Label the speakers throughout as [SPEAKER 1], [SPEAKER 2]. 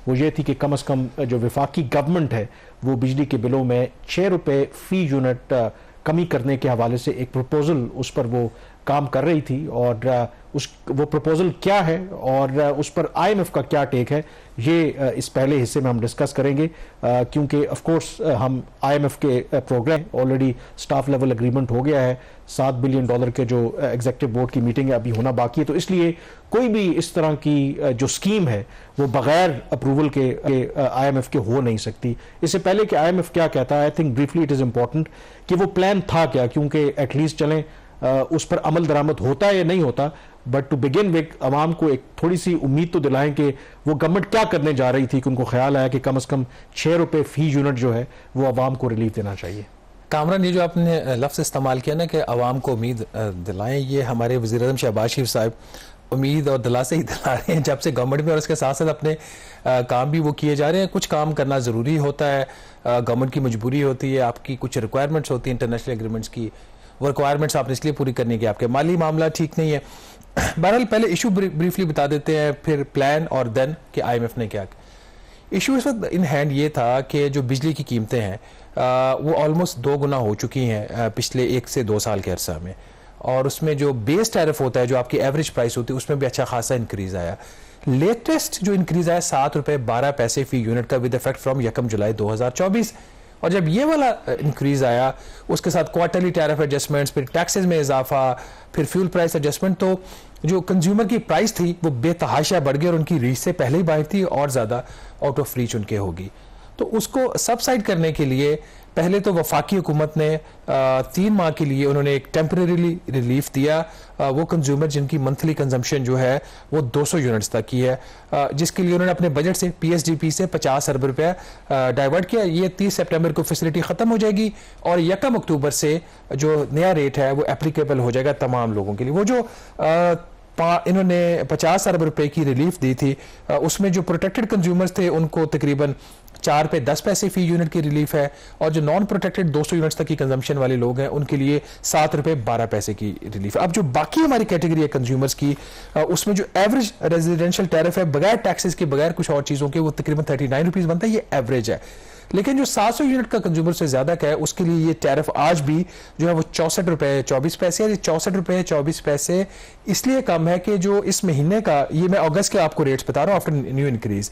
[SPEAKER 1] वो ये थी कि कम अज़ कम जो वफाकी गवर्नमेंट है वो बिजली के बिलों में 6 रुपये फ़ी यूनिट कमी करने के हवाले से एक प्रपोज़ल उस पर वो काम कर रही थी, और वो प्रपोज़ल क्या है और उस पर IMF का क्या टेक है, ये इस पहले हिस्से में हम डिस्कस करेंगे, क्योंकि ऑफ कोर्स हम IMF के programme already staff level agreement हो गया है, $7 बिलियन के जो एग्जीक्यूटिव बोर्ड की मीटिंग है अभी होना बाकी है, तो इसलिए कोई भी इस तरह की जो स्कीम है वो बगैर अप्रूवल के IMF के हो नहीं सकती। इससे पहले कि IMF क्या कहता है, I think briefly it is important कि वो प्लान था क्या, क्योंकि एटलीस्ट चलें उस पर अमल दरामद होता है या नहीं होता, बट टू बिगिन विद अवाम को एक थोड़ी सी उम्मीद तो दिलाएं कि वो गवर्नमेंट क्या करने जा रही थी, कि उनको ख्याल आया कि कम से कम 6 रुपये फ़ी यूनिट जो है वो अवाम को रिलीफ देना चाहिए।
[SPEAKER 2] कामरान, ये जो आपने लफ्ज़ इस्तेमाल किया ना कि अवाम को उम्मीद दिलाएं, ये हमारे वज़ीर-ए-आज़म शहबाज शरीफ साहब उम्मीद और दिलासे ही दिला रहे हैं जब से गवर्नमेंट में, और उसके साथ साथ अपने काम भी वो किए जा रहे हैं। कुछ काम करना ज़रूरी होता है, गवर्नमेंट की मजबूरी होती है, आपकी कुछ रिक्वायरमेंट्स होती हैं इंटरनेशनल एग्रीमेंट्स की, वो रिक्वायरमेंट्स आपने इसलिए पूरी करनी है कि आपके माली मामला ठीक नहीं है। बहरहाल पहले इशू ब्रीफली बता देते हैं, फिर प्लान और देन कि IMF ने क्या। इशू इस वक्त इन हैंड ये था कि जो बिजली की कीमतें हैं वो ऑलमोस्ट 2 गुना हो चुकी हैं पिछले 1 से 2 साल के अरसा में, और उसमें जो बेस टैरिफ होता है, जो आपकी एवरेज प्राइस होती है, उसमें भी अच्छा खासा इंक्रीज आया। लेटेस्ट जो इंक्रीज आया 7 रुपये 12 पैसे फ़ी यूनिट का विद इफेक्ट फ्रॉम 1 जुलाई 2024, और जब ये वाला इंक्रीज आया उसके साथ क्वार्टरली टैरिफ एडजस्टमेंट्स, फिर टैक्सेस में इजाफा, फिर फ्यूल प्राइस एडजस्टमेंट, तो जो कंज्यूमर की प्राइस थी वो बेतहाशा बढ़ गई और उनकी रीच से पहले ही बाहर थी और ज़्यादा आउट ऑफ रीच उनके होगी। तो उसको सबसाइड करने के लिए पहले तो वफाकी हुकूमत ने 3 माह के लिए उन्होंने एक टेम्परेरी रिलीफ दिया, वो कंज्यूमर जिनकी मंथली कंजम्पशन जो है वो 200 यूनिट्स तक की है, जिसके लिए उन्होंने अपने बजट से PSDP से 50 अरब रुपया डाइवर्ट किया। ये 30 सितंबर को फैसिलिटी ख़त्म हो जाएगी और 1 अक्टूबर से जो नया रेट है वो एप्लीकेबल हो जाएगा तमाम लोगों के लिए। वो जो इन्होंने 50 अरब रुपए की रिलीफ दी थी, उसमें जो प्रोटेक्टेड कंज्यूमर्स थे उनको तकरीबन 4 रुपये 10 पैसे फ़ी यूनिट की रिलीफ है, और जो नॉन प्रोटेक्टेड 200 यूनिट्स तक की कंजम्पशन वाले लोग हैं उनके लिए 7 रुपये 12 पैसे की रिलीफ है। अब जो बाकी हमारी कैटेगरी है कंज्यूमर्स की, उसमें जो एवरेज रेजिडेंशियल टैरिफ है बगैर टैक्सेस के, बगैर कुछ और चीज़ों के, वो तकरीबन 39 रुपीज़ बनता है, ये एवरेज है। लेकिन जो 700 यूनिट का कंज्यूमर से ज्यादा का है उसके लिए ये टैरिफ आज भी जो है वो 64 रुपये 24 पैसे है। 64 रुपये 24 पैसे इसलिए कम है कि जो इस महीने का, ये मैं अगस्त के आपको रेट्स बता रहा हूँ आफ्टर न्यू इंक्रीज,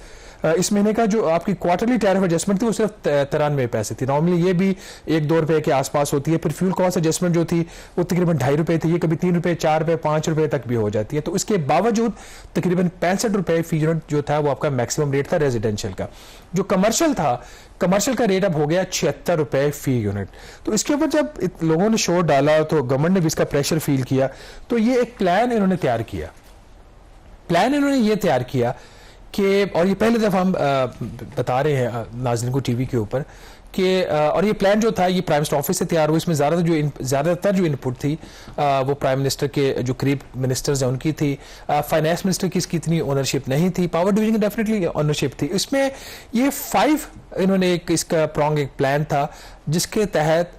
[SPEAKER 2] इस महीने का जो आपकी क्वार्टरली टैरिफ एडजस्टमेंट थी वो सिर्फ 93 पैसे थी। नॉर्मली ये भी 1-2 रुपए के आसपास होती है। फिर फ्यूल कॉस्ट एडजस्टमेंट जो थी वो तकरीबन 2.5 रुपए थी, ये कभी 3 रुपए 4 रुपए 5 रुपए तक भी हो जाती है। तो इसके बावजूद तकरीबन 65 रुपए फी यूनिट जो था वो आपका मैक्सिमम रेट था रेजिडेंशियल का। जो कमर्शियल था, कमर्शियल का रेट अब हो गया 76 रुपए फी यूनिट। तो इसके ऊपर जब लोगों ने शोर डाला तो गवर्नमेंट ने भी इसका प्रेशर फील किया, तो ये एक प्लान इन्होंने तैयार किया। प्लान इन्होंने ये तैयार किया कि, और ये पहले दफा हम बता रहे हैं नाज़रीन को टीवी के ऊपर कि, और ये प्लान जो था ये प्राइम मिनिस्टर ऑफिस से तैयार हुआ। इसमें ज़्यादातर जो इनपुट थी वो प्राइम मिनिस्टर के जो करीब मिनिस्टर्स हैं उनकी थी। फाइनेंस मिनिस्टर की इसकी इतनी ओनरशिप नहीं थी। पावर डिवीजन की डेफिनेटली ओनरशिप थी। इसमें ये 5 इन्होंने एक इसका प्रॉन्ग एक प्लान था जिसके तहत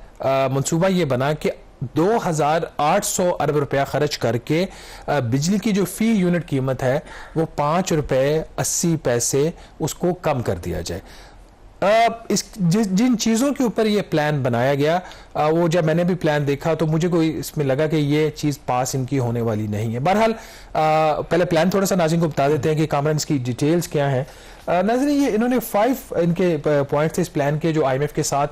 [SPEAKER 2] मंसूबा ये बना कि 2800 अरब रुपया खर्च करके बिजली की जो फी यूनिट कीमत है वो 5 रुपये 80 पैसे उसको कम कर दिया जाए। जिन चीज़ों के ऊपर ये प्लान बनाया गया, वो जब मैंने भी प्लान देखा तो मुझे कोई इसमें लगा कि ये चीज़ पास इनकी होने वाली नहीं है। बहरहाल पहले प्लान थोड़ा सा नाज़रीन को बता देते हैं कि कामरान इसकी डिटेल्स क्या हैं। नाज़रीन ये इन्होंने 5 इनके पॉइंट्स थे इस प्लान के, जो IMF के साथ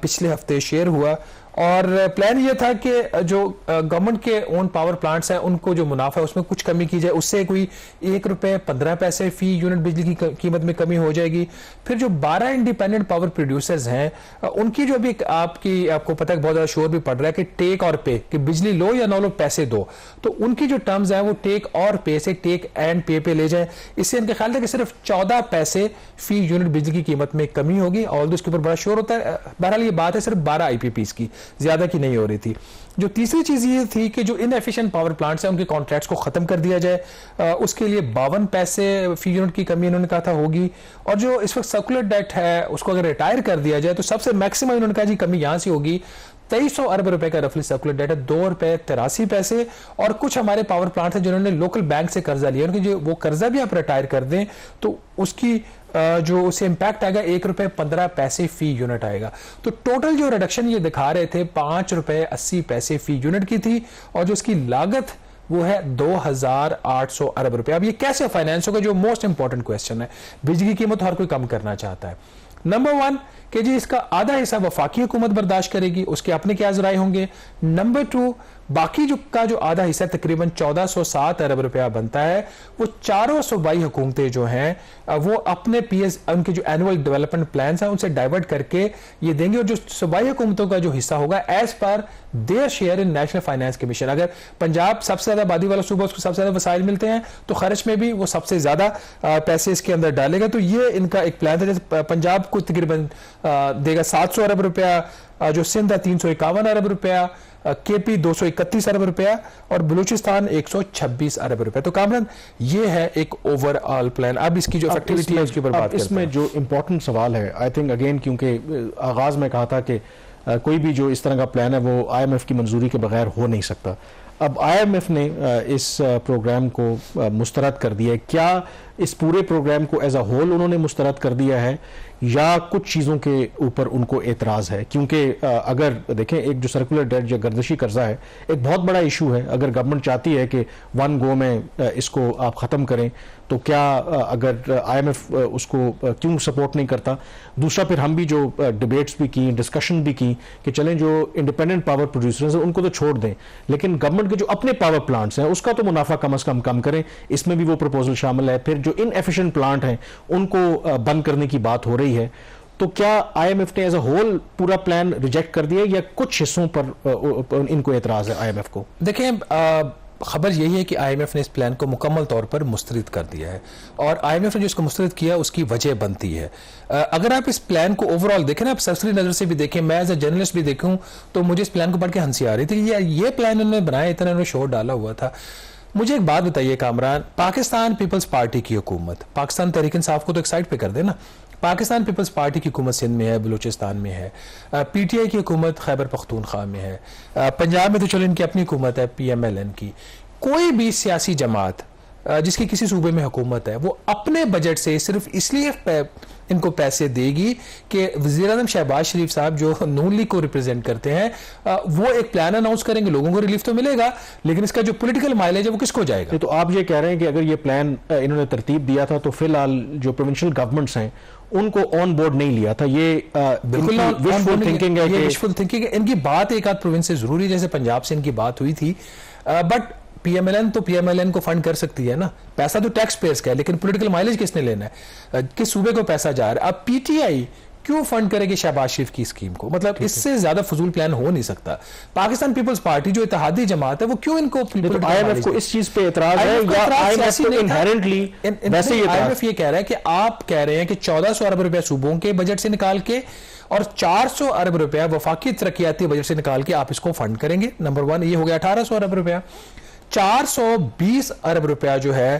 [SPEAKER 2] पिछले हफ्ते शेयर हुआ। और प्लान ये था कि जो गवर्नमेंट के ओन पावर प्लांट्स हैं उनको जो मुनाफा है उसमें कुछ कमी की जाए, उससे कोई 1 रुपये 15 पैसे फी यूनिट बिजली की कीमत में कमी हो जाएगी। फिर जो 12 इंडिपेंडेंट पावर प्रोड्यूसर्स हैं उनकी जो भी आपको पता है बहुत ज़्यादा शोर भी पड़ रहा है कि टेक और पे, कि बिजली लो या ना लो पैसे दो, तो उनकी जो टर्म्स हैं वो टेक और पे से टेक एंड पे ले जाए। इससे इनका ख्याल था कि सिर्फ 14 पैसे फी यूनिट बिजली की कीमत में कमी होगी, और उसके ऊपर बड़ा शोर होता है। बहरहाल ये बात है सिर्फ 12 IPPs की, ज्यादा की नहीं हो रही थी। जो तीसरी चीज ये थी कि जो इनएफिशिएंट पावर प्लांट्स हैं उनके कॉन्ट्रैक्ट्स को खत्म कर दिया जाए। उसके लिए 52 पैसे फी यूनिट की कमी इन्होंने कहा था होगी। और जो इस वक्त सर्कुलर डेट है उसको अगर रिटायर कर दिया जाए तो सबसे मैक्सिमम इन्होंने कहा जी कमी यहां से होगी 2300 अरब रुपए का रफली सर्कुलर डेट है, 2 रुपए 83 पैसे। और कुछ हमारे पावर प्लांट हैं जिन्होंने लोकल बैंक से कर्जा लिया, उनकी जो वो कर्जा भी आप रिटायर कर दें तो उसकी जो उसे इम्पैक्ट आएगा 1 रुपए 15 पैसे फी यूनिट आएगा। तो टोटल जो रिडक्शन ये दिखा रहे थे 5 रुपए 80 पैसे फी यूनिट की थी, और जो इसकी लागत वो है 2800 अरब रुपए। अब ये कैसे फाइनेंस होगा, जो मोस्ट इंपॉर्टेंट क्वेश्चन है। बिजली की कीमत हर कोई कम करना चाहता है। नंबर 1 कि जी इसका आधा हिस्सा वफाकी हुकूमत बर्दाश्त करेगी, उसके अपने क्या जराए होंगे। नंबर 2 बाकी जो आधा हिस्सा तकरीबन 1407 अरब रुपया बनता है, वो चारों सूबाई हुकूमतें जो हैं वो अपने उनके जो एनुअल डेवलपमेंट प्लान हैं उनसे डाइवर्ट करके ये देंगे, और जो सूबाई हुकूमतों का जो हिस्सा होगा as per their share in National Finance Commission. अगर पंजाब सबसे ज्यादा आबादी वाला सूबा, उसको सबसे ज्यादा वसाइल मिलते हैं, तो खर्च में भी वो सबसे ज्यादा पैसे इसके अंदर डालेगा। तो ये इनका एक प्लान था। जैसे पंजाब को तकरीबन देगा 700 अरब रुपया, जो सिंध है 351 अरब रुपया, केपी 231 अरब रुपया, और बलूचिस्तान 126 अरब रुपया। तो कामरान ये है एक ओवरऑल प्लान। अब इसकी जो इफेक्टिविटी है उसके ऊपर बात करते हैं।
[SPEAKER 1] इसमें जो इंपॉर्टेंट सवाल है, आई थिंक अगेन, क्योंकि आगाज में कहा था कि कोई भी जो इस तरह का प्लान है वो आईएमएफ की मंजूरी के बगैर हो नहीं सकता। अब आईएमएफ ने इस प्रोग्राम को मुस्तरद कर दिया है। क्या इस पूरे प्रोग्राम को एज अ होल उन्होंने मुस्तरद कर दिया है, या कुछ चीज़ों के ऊपर उनको एतराज़ है? क्योंकि अगर देखें, एक जो सर्कुलर डेट या गर्दशी कर्जा है एक बहुत बड़ा इशू है। अगर गवर्नमेंट चाहती है कि वन गो में इसको आप ख़त्म करें, तो क्या अगर आईएमएफ उसको क्यों सपोर्ट नहीं करता? दूसरा, फिर हम भी जो डिबेट्स भी की, डिस्कशन भी की कि चलें जो इंडिपेंडेंट पावर प्रोड्यूसर्स हैं उनको तो छोड़ दें, लेकिन गवर्नमेंट के जो अपने पावर प्लांट्स हैं उसका तो मुनाफा कम से कम करें। इसमें भी वो प्रपोजल शामिल है। फिर जो इनएफिशिएंट प्लांट हैं उनको बंद करने की बात हो रही है। तो क्या आईएमएफ ने एज अ होल पूरा प्लान रिजेक्ट कर दिया, या कुछ हिस्सों पर इनको एतराज है आईएमएफ को?
[SPEAKER 2] देखें, खबर यही है कि आईएमएफ ने इस प्लान को मुकम्मल तौर पर मुस्तरद कर दिया है, और आईएमएफ ने जो इसको मुस्तरद किया उसकी वजह बनती है। अगर आप इस प्लान को ओवरऑल देखें ना, आप सरसरी नजर से भी देखें, मैं एज अ जर्नलिस्ट भी देखूं, तो मुझे इस प्लान को पढ़ के हंसी आ रही थी कि ये प्लान उन्होंने बनाया, इतना उन्होंने शोर डाला हुआ था। मुझे एक बात बताइए कामरान, पाकिस्तान पीपल्स पार्टी की हुकूमत, पाकिस्तान तहरीक इंसाफ को तो एक साइड पे कर देना, पाकिस्तान पीपल्स पार्टी की हुकूमत सिंध में है, बलूचिस्तान में है, पीटीआई की हुकूमत खैबर पख्तूनख्वा में है, पंजाब में तो चलो इनकी अपनी हुकूमत है पीएमएलएन की। कोई भी सियासी जमात जिसकी किसी सूबे में हुकूमत है, वो अपने बजट से सिर्फ इसलिए इनको पैसे देगी कि वज़ीर-ए-आज़म शहबाज शरीफ साहब जो नून लीग को रिप्रेजेंट करते हैं, वो एक प्लान अनाउंस करेंगे, लोगों को रिलीफ तो मिलेगा, लेकिन इसका जो पॉलिटिकल माइलेज है वो किसको जाएगा?
[SPEAKER 1] तो आप ये कह रहे हैं कि अगर ये प्लान इन्होंने तरतीब दिया था, तो फिलहाल जो प्रोविंशियल गवर्नमेंट्स हैं उनको ऑन बोर्ड नहीं लिया था। ये
[SPEAKER 2] बिल्कुल विशफुल थिंकिंग है, ये विशफुल थिंकिंग है। इनकी बात एक आध प्रोविंस से जरूरी, जैसे पंजाब से इनकी बात हुई थी, बट पीएमएलएन तो पीएमएलएन को फंड कर सकती है ना, पैसा तो टैक्स पेयर्स का है, लेकिन पॉलिटिकल माइलेज किसने लेना है, किस सूबे को पैसा जा रहा है? अब पीटीआई क्यों फंड करेगी शहबाज शरीफ की स्कीम को? मतलब इससे ज्यादा फजूल प्लान हो नहीं सकता। पाकिस्तान पीपल्स पार्टी जो इत्तेहादी जमात है वो क्यों इनको,
[SPEAKER 1] आईएमएफ को इस चीज पे एतराज है, या आईएमएफ को इनहेरेंटली वैसे ही
[SPEAKER 2] आईएमएफ ये कह रहा है कि आप कह रहे हैं कि 1400 अरब रुपया सूबों के बजट से निकाल के और 400 अरब रुपया वफाकी तरक्याती बजट से निकाल के आप इसको फंड करेंगे। नंबर 1 ये हो गया 1800 अरब रुपया। 420 अरब रुपया जो है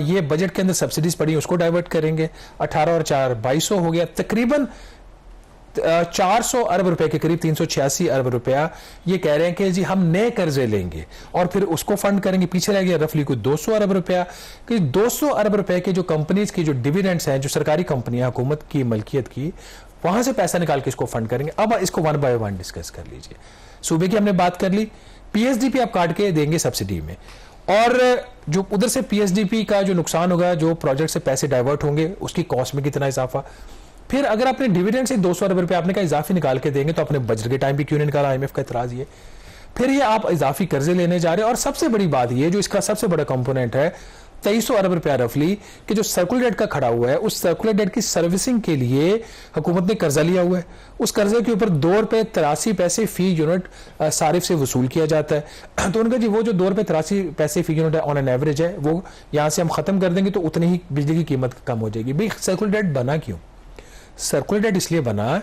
[SPEAKER 2] ये बजट के अंदर सब्सिडीज पड़ी, उसको डाइवर्ट करेंगे। 18 और 4 2200 हो गया, तकरीबन 400 अरब रुपए के करीब 386 अरब रुपया ये कह रहे हैं कि जी हम नए कर्जे लेंगे और फिर उसको फंड करेंगे। पीछे रह गया रफली कोई 200 अरब रुपया, कि 200 अरब रुपए के जो कंपनीज की जो डिविडेंड्स हैं, जो सरकारी कंपनियां हुकूमत की मलकियत की, वहां से पैसा निकाल के इसको फंड करेंगे। अब इसको 1 बाय 1 डिस्कस कर लीजिए। सूबे की हमने बात कर ली, पीएसडीपी आप काट के देंगे सब्सिडी में, और जो उधर से पीएसडीपी का जो नुकसान होगा, जो प्रोजेक्ट से पैसे डाइवर्ट होंगे, उसकी कॉस्ट में कितना इजाफा। फिर अगर आपने डिविडेंड से 200 अरब रुपए आपने का इजाफी निकाल के देंगे, तो अपने बजट के टाइम भी क्यों नहीं निकाला? आईएमएफ का इतराज ये। फिर ये आप इजाफी कर्जे लेने जा रहे हैं, और सबसे बड़ी बात ये जो इसका सबसे बड़ा कंपोनेंट है, 2300 अरब रुपया रफली कि जो सर्कुलर डेट का खड़ा हुआ है, उस सर्कुलर डेट की सर्विसिंग के लिए हुकूमत ने कर्जा लिया हुआ है। उस कर्जे के ऊपर 2 रुपए 83 पैसे फी यूनिट सारिफ से वसूल किया जाता है। तो उनका जी वो जो 2 रुपए 83 पैसे फी यूनिट है ऑन एन एवरेज है, वो यहां से हम खत्म कर देंगे तो उतनी ही बिजली की कीमत कम हो जाएगी। भाई सर्कुलर डेट बना क्यों? सर्कुलर डेट इसलिए बना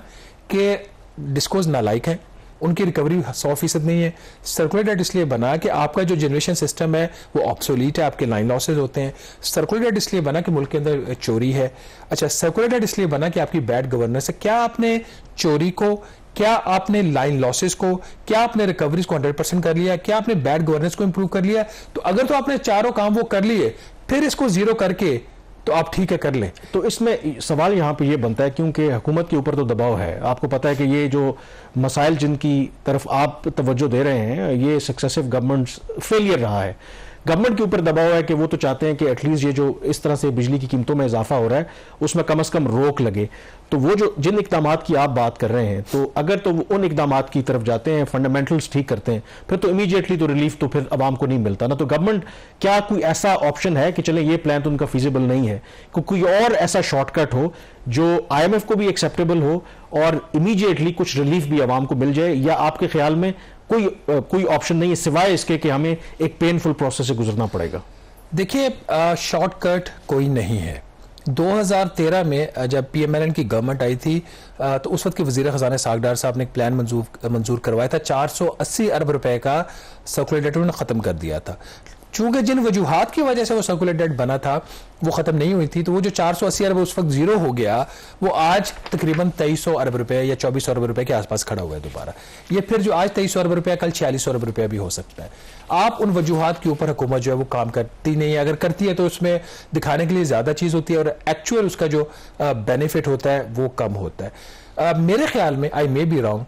[SPEAKER 2] कि डिस्कोज नालायक है, उनकी रिकवरी 100% नहीं है। सर्कुलर डेट इसलिए बना कि आपका जो जनरेशन सिस्टम है वो ऑब्सोलीट है, आपके लाइन लॉसेज होते हैं। सर्कुलर डेट इसलिए बना कि मुल्क के अंदर चोरी है। अच्छा, सर्कुलर डेट इसलिए बना कि आपकी बैड गवर्नेंस है। क्या आपने चोरी को, क्या आपने लाइन लॉसेस को, क्या आपने रिकवरीज को 100% कर लिया? क्या आपने बैड गवर्नेंस को इंप्रूव कर लिया? तो अगर तो आपने चारों काम वो कर लिए, फिर इसको जीरो करके तो आप ठीक है कर लें।
[SPEAKER 1] तो इसमें सवाल यहाँ पे ये बनता है, क्योंकि हुकूमत के ऊपर तो दबाव है, आपको पता है कि ये जो मसाइल जिनकी तरफ आप तवज्जो दे रहे हैं, ये सक्सेसिव गवर्नमेंट्स फेलियर रहा है। गवर्नमेंट के ऊपर दबाव है कि वो तो चाहते हैं कि एटलीस्ट ये जो इस तरह से बिजली की कीमतों में इजाफा हो रहा है उसमें कम से कम रोक लगे। तो वो जो जिन इकदामात की आप बात कर रहे हैं, तो अगर तो उन इकदामात की तरफ जाते हैं, फंडामेंटल्स ठीक करते हैं, फिर तो इमीडिएटली तो रिलीफ तो फिर आवाम को नहीं मिलता ना। तो गवर्नमेंट क्या कोई ऐसा ऑप्शन है कि चले ये प्लान तो उनका फिजिबल नहीं है, कोई और ऐसा शॉर्टकट हो जो IMF को भी एक्सेप्टेबल हो और इमीडिएटली कुछ रिलीफ भी आवाम को मिल जाए, या आपके ख्याल में कोई ऑप्शन नहीं है सिवाय इसके कि हमें एक पेनफुल प्रोसेस से गुजरना पड़ेगा?
[SPEAKER 2] देखिए, शॉर्टकट कोई नहीं है। 2013 में जब PMLN की गवर्नमेंट आई थी तो उस वक्त के वजीर खजाना सागडार साहब ने एक प्लान मंजूर करवाया था। 480 अरब रुपए का सर्कुलर डेट उन्होंने खत्म कर दिया था। चूंकि जिन वजूहात की वजह से वो सर्कुलर डेट बना था वो खत्म नहीं हुई थी, तो वो जो 480 अरब उस वक्त जीरो हो गया, वो आज तकरीबन 2300 अरब रुपए या 2400 अरब रुपए के आसपास खड़ा हुआ है दोबारा। ये फिर जो आज 2300 अरब रुपया कल 4600 अरब रुपया भी हो सकता है। आप उन वजूहात के ऊपर हुकूमत जो है वो काम करती नहीं है। अगर करती है तो उसमें दिखाने के लिए ज्यादा चीज होती है और एक्चुअल उसका जो बेनिफिट होता है वो कम होता है। मेरे ख्याल में, आई मे बी रॉन्ग,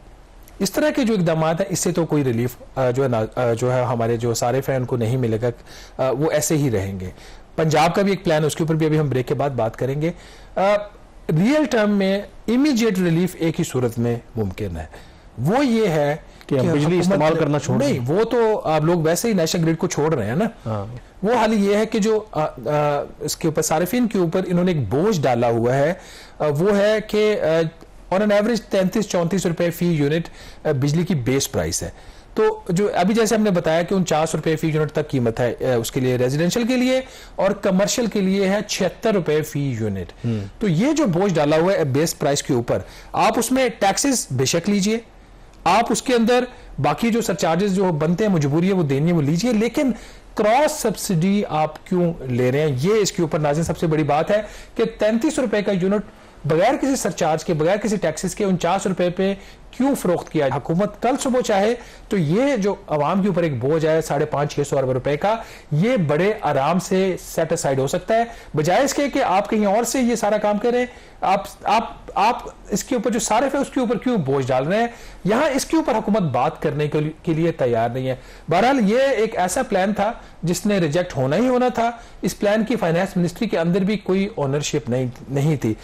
[SPEAKER 2] इस तरह के जो इकदाम है इससे तो कोई रिलीफ जो है हमारे जो सारिफ हैं उनको नहीं मिलेगा, वो ऐसे ही रहेंगे। पंजाब का भी एक प्लान, उसके ऊपर भी अभी हम ब्रेक के बाद बात करेंगे। रियल टर्म में इमीडिएट रिलीफ एक ही सूरत में मुमकिन है, वो ये है
[SPEAKER 1] कि हम बिजली इस्तेमाल करना छोड़
[SPEAKER 2] नहीं, वो तो आप लोग वैसे ही नेशनल ग्रिड को छोड़ रहे हैं ना। वो हाल ये है कि जो इसके ऊपर सारिफिन के ऊपर इन्होंने एक बोझ डाला हुआ है, वो है कि ऑन एन एवरेज 33-34 रुपए फी यूनिट बिजली की बेस प्राइस है। तो जो अभी जैसे हमने बताया कि 49 रुपए फी यूनिट तक कीमत है उसके लिए रेजिडेंशियल के लिए, और कमर्शियल के लिए है 76 रुपए फी यूनिट। तो ये जो बोझ डाला हुआ है बेस प्राइस के ऊपर, आप उसमें टैक्सेस बेशक लीजिए, आप उसके अंदर बाकी जो सरचार्जेस जो बनते हैं मजबूरी है वो देनी है वो लीजिए, लेकिन क्रॉस सब्सिडी आप क्यों ले रहे हैं? ये इसके ऊपर नाज़रीन सबसे बड़ी बात है कि 33 रुपए का यूनिट बगैर किसी सरचार्ज के, बगैर किसी टैक्सेस के 49 रुपए पे क्यों फरोख्त किया? हुकूमत कल सुबह चाहे तो ये जो आवाम के ऊपर एक बोझ है 550-600 अरब रुपए का, ये बड़े आराम से सेट असाइड हो सकता है, बजाय इसके कि आप कहीं और से ये सारा काम करें। आप इसके ऊपर जो सारिफ है उसके ऊपर क्यों बोझ डाल रहे हैं? यहां इसके ऊपर हुकूमत बात करने के लिए तैयार नहीं है। बहरहाल ये एक ऐसा प्लान था जिसने रिजेक्ट होना ही होना था। इस प्लान की फाइनेंस मिनिस्ट्री के अंदर भी कोई ओनरशिप नहीं थी।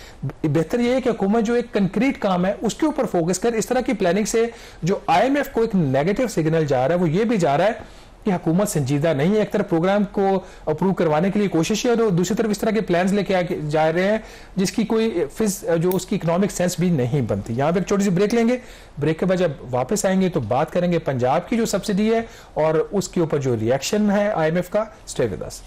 [SPEAKER 2] बेहतर यह है कि हुकूमत जो एक कंक्रीट काम है उसके ऊपर फोकस कर। इस तरह की प्लानिंग से जो IMF को एक नेगेटिव सिग्नल जा रहा है वो ये भी जा रहा है कि हुकूमत संजीदा नहीं है। एक तरफ प्रोग्राम को अप्रूव करवाने के लिए कोशिश है और दूसरी तरफ इस तरह के प्लान्स लेके जा रहे हैं जिसकी कोई जो उसकी इकोनॉमिक सेंस भी नहीं बनती। यहाँ पे एक छोटी सी ब्रेक लेंगे, ब्रेक के बाद जब वापस आएंगे तो बात करेंगे पंजाब की जो सब्सिडी है और उसके ऊपर जो रिएक्शन है IMF का। Stay with us.